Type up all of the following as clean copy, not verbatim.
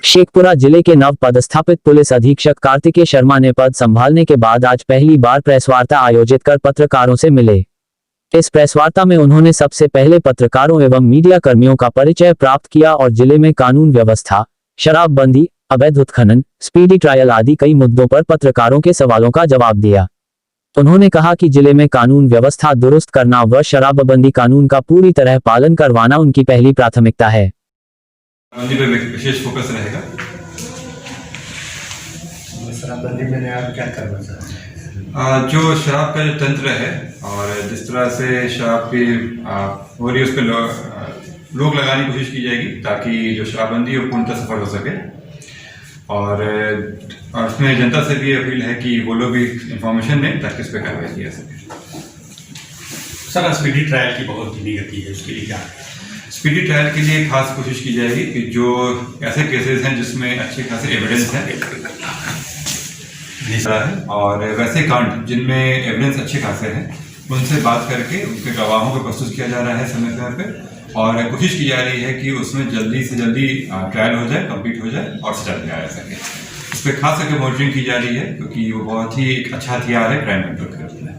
शेखपुरा जिले के नव पदस्थापित पुलिस अधीक्षक कार्तिकेय शर्मा ने पद संभालने के बाद आज पहली बार प्रेसवार्ता आयोजित कर पत्रकारों से मिले। इस प्रेसवार्ता में उन्होंने सबसे पहले पत्रकारों एवं मीडिया कर्मियों का परिचय प्राप्त किया और जिले में कानून व्यवस्था, शराबबंदी, अवैध उत्खनन, स्पीडी ट्रायल आदि कई मुद्दों पर पत्रकारों के सवालों का जवाब दिया। उन्होंने कहा कि जिले में कानून व्यवस्था दुरुस्त करना व शराबबंदी कानून का पूरी तरह पालन करवाना उनकी पहली प्राथमिकता है। शराबबंदी पे विशेष फोकस रहेगा। शराबबंदी में आप क्या करना चाहते हैं? जो शराब का जो तंत्र है और जिस तरह से शराब की हो रही है उस पर रोक लगाने की कोशिश की जाएगी ताकि जो शराबबंदी है वो पूर्णतः सफल हो सके। और उसमें जनता से भी अपील है कि वो लोग भी इंफॉर्मेशन दें ताकि उस पर कार्रवाई की जा सके। सर, स्पीडी ट्रायल की बहुत धीमी गति है, उसके लिए क्या है? स्पीडी ट्रायल के लिए खास कोशिश की जाएगी कि जो ऐसे केसेस हैं जिसमें अच्छे खासे एविडेंस है और वैसे कांड जिनमें एविडेंस अच्छे खासे हैं उनसे बात करके उनके गवाहों को प्रस्तुत किया जा रहा है समय समय पे और कोशिश की जा रही है कि उसमें जल्दी से जल्दी ट्रायल हो जाए, कंप्लीट हो जाए और सजा दिया जा सके। इस पर खास करके मॉनिटरिंग की जा रही है क्योंकि वो बहुत ही एक अच्छा हथियार है क्राइम कंट्रोल करने में।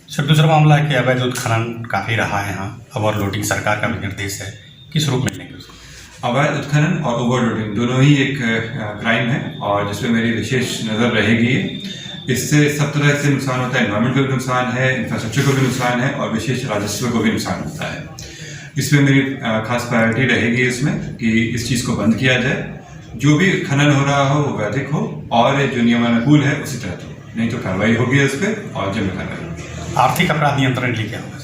सर, दूसरा मामला है कि अवैध उत्खनन काफ़ी रहा है यहाँ, ओवरलोडिंग सरकार का भी निर्देश है, किस रूप में लेंगे उसको? अवैध उत्खनन और ओवरलोडिंग दोनों ही एक क्राइम है और जिसमें मेरी विशेष नज़र रहेगी। इससे सब तरह से नुकसान होता है, एनवायरमेंट को भी नुकसान है, इंफ्रास्ट्रक्चर को भी नुकसान है और विशेष राजस्व को भी नुकसान होता है। इसमें मेरी खास प्रायोरिटी रहेगी इसमें कि इस चीज़ को बंद किया जाए, जो भी खनन हो रहा हो वो वैधिक हो और जो नियमानुकूल है उसी तरह हो, नहीं तो कार्रवाई होगी उस पर और जब कार्रवाई होगी। आर्थिक अपराध नियंत्रण के लिए क्या होगा?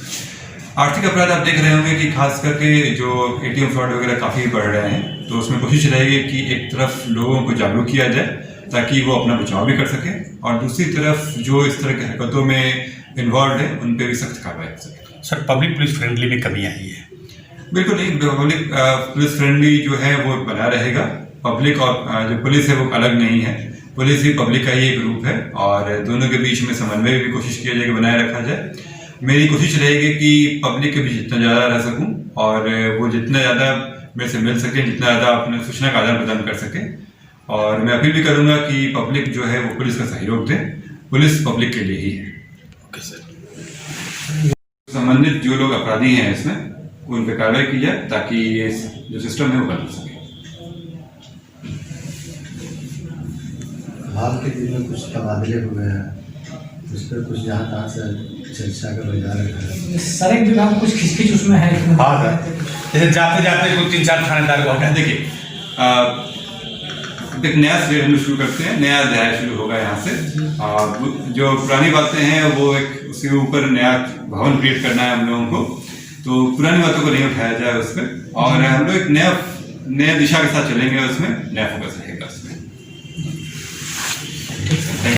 आर्थिक अपराध आप देख रहे होंगे कि खास करके जो एटीएम फ्रॉड वगैरह काफ़ी बढ़ रहे हैं, तो उसमें कोशिश रहेगी कि एक तरफ लोगों को जागरूक किया जाए ताकि वो अपना बचाव भी कर सके और दूसरी तरफ जो इस तरह की हरकतों में इन्वॉल्व है उन पर भी सख्त कार्रवाई कर सके। सर, पब्लिक पुलिस फ्रेंडली में कमी आई है? बिल्कुल नहीं, पब्लिक पुलिस फ्रेंडली जो है वो बना रहेगा। पब्लिक और जो पुलिस है वो अलग नहीं है, पुलिस ही पब्लिक का ही एक रूप है और दोनों के बीच में समन्वय भी कोशिश किया जाए कि बनाए रखा जाए। मेरी कोशिश रहेगी कि पब्लिक के बीच जितना ज़्यादा रह सकूं और वो जितना ज़्यादा मेरे से मिल सके, जितना ज़्यादा अपने सूचना का आदान प्रदान कर सके। और मैं अपील भी करूंगा कि पब्लिक जो है वो पुलिस का सहयोग दे, पुलिस पब्लिक के लिए ही है। Okay sir. संबंधित जो लोग अपराधी हैं इसमें उन पर कार्रवाई की जाए ताकि ये जो सिस्टम है वो बदल सके। हाल के दिन में कुछ तबादले हो गए हैं, उस पर कुछ यहाँ तहाँ से चर्चा का बाजार है। सर, एक दिन हम कुछ खिचखिच उसमें है। हाँ सर, जैसे जाते जाते कुछ 3-4 थानेदार को हटा। देखिए, एक नया से हम शुरू करते हैं, नया अध्याय शुरू होगा यहाँ से। जो पुरानी बातें हैं वो एक उसके ऊपर नया भवन क्रिएट करना है हम लोगों को, तो पुरानी बातों को नहीं उठाया जाए उस पर और हम लोग एक नया दिशा के साथ चलेंगे, उसमें नया फोकस है।